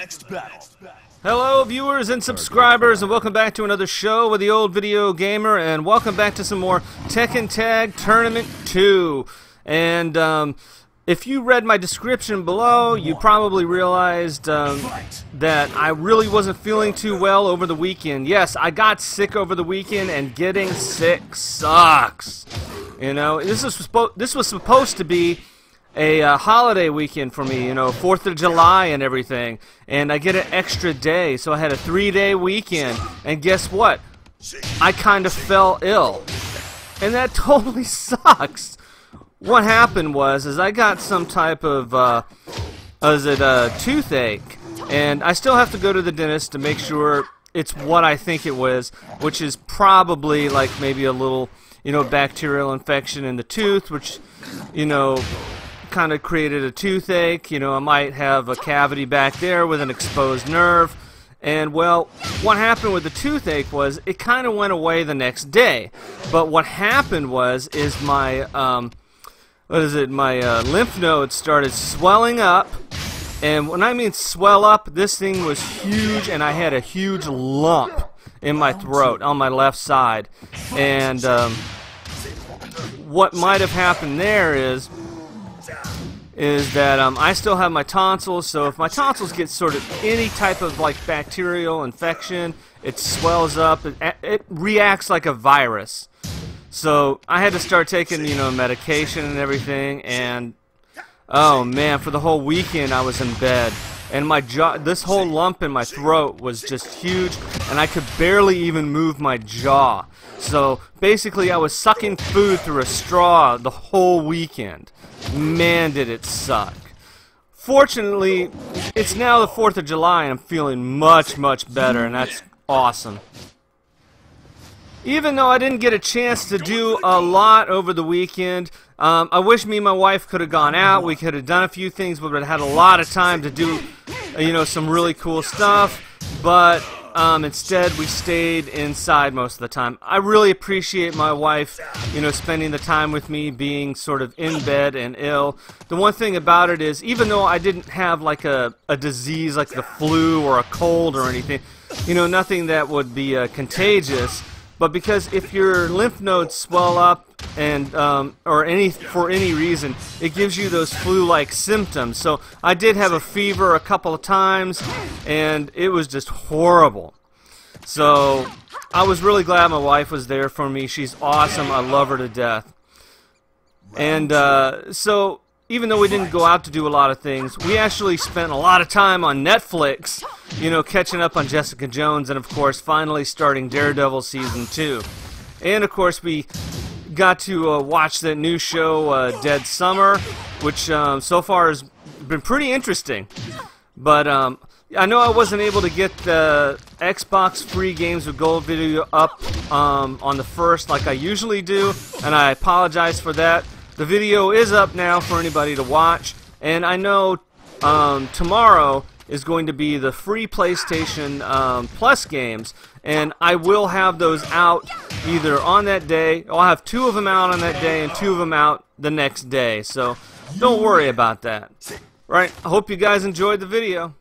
next battle. Hello viewers and subscribers, and welcome back to another show with the old video gamer, and welcome back to some more Tekken Tag Tournament 2. And if you read my description below, you probably realized that I really wasn't feeling too well over the weekend. Yes, I got sick over the weekend, and getting sick sucks. You know, this was supposed to be a holiday weekend for me, you know, 4th of July and everything, and I get an extra day, so I had a 3-day weekend, and guess what? I kind of fell ill, and that totally sucks. What happened was I got some type of toothache, and I still have to go to the dentist to make sure it's what I think it was, which is probably like maybe a little, you know, bacterial infection in the tooth, which, you know, kind of created a toothache. You know, I might have a cavity back there with an exposed nerve. And well, what happened with the toothache was it kind of went away the next day. But what happened was my my lymph nodes started swelling up. And when I mean swell up, this thing was huge, and I had a huge lump in my throat on my left side. And what might have happened there is that I still have my tonsils, so if my tonsils get sort of any type of like bacterial infection, it swells up, it reacts like a virus. So I had to start taking, you know, medication and everything, and oh man, for the whole weekend I was in bed, and my jaw, this whole lump in my throat was just huge, and I could barely even move my jaw. So basically I was sucking food through a straw the whole weekend. Man, did it suck. Fortunately, it's now the 4th of July and I'm feeling much, much better, and that's awesome. Even though I didn't get a chance to do a lot over the weekend, I wish me and my wife could have gone out. We could have done a few things. We would have had a lot of time to do, you know, some really cool stuff. But instead, we stayed inside most of the time. I really appreciate my wife, you know, spending the time with me, being sort of in bed and ill. The one thing about it is, even though I didn't have like a disease like the flu or a cold or anything, you know, nothing that would be contagious. But because if your lymph nodes swell up and for any reason, it gives you those flu-like symptoms. So I did have a fever a couple of times, and it was just horrible. So I was really glad my wife was there for me. She's awesome. I love her to death. And so even though we didn't go out to do a lot of things, we actually spent a lot of time on Netflix, you know, catching up on Jessica Jones, and of course finally starting Daredevil Season 2. And of course we got to watch that new show, Dead Summer, which so far has been pretty interesting. But I know I wasn't able to get the Xbox free games with gold video up on the 1st like I usually do, and I apologize for that. The video is up now for anybody to watch, and I know tomorrow is going to be the free PlayStation Plus games, and I will have those out either on that day. I'll have 2 of them out on that day and 2 of them out the next day, so don't worry about that. Right? I hope you guys enjoyed the video.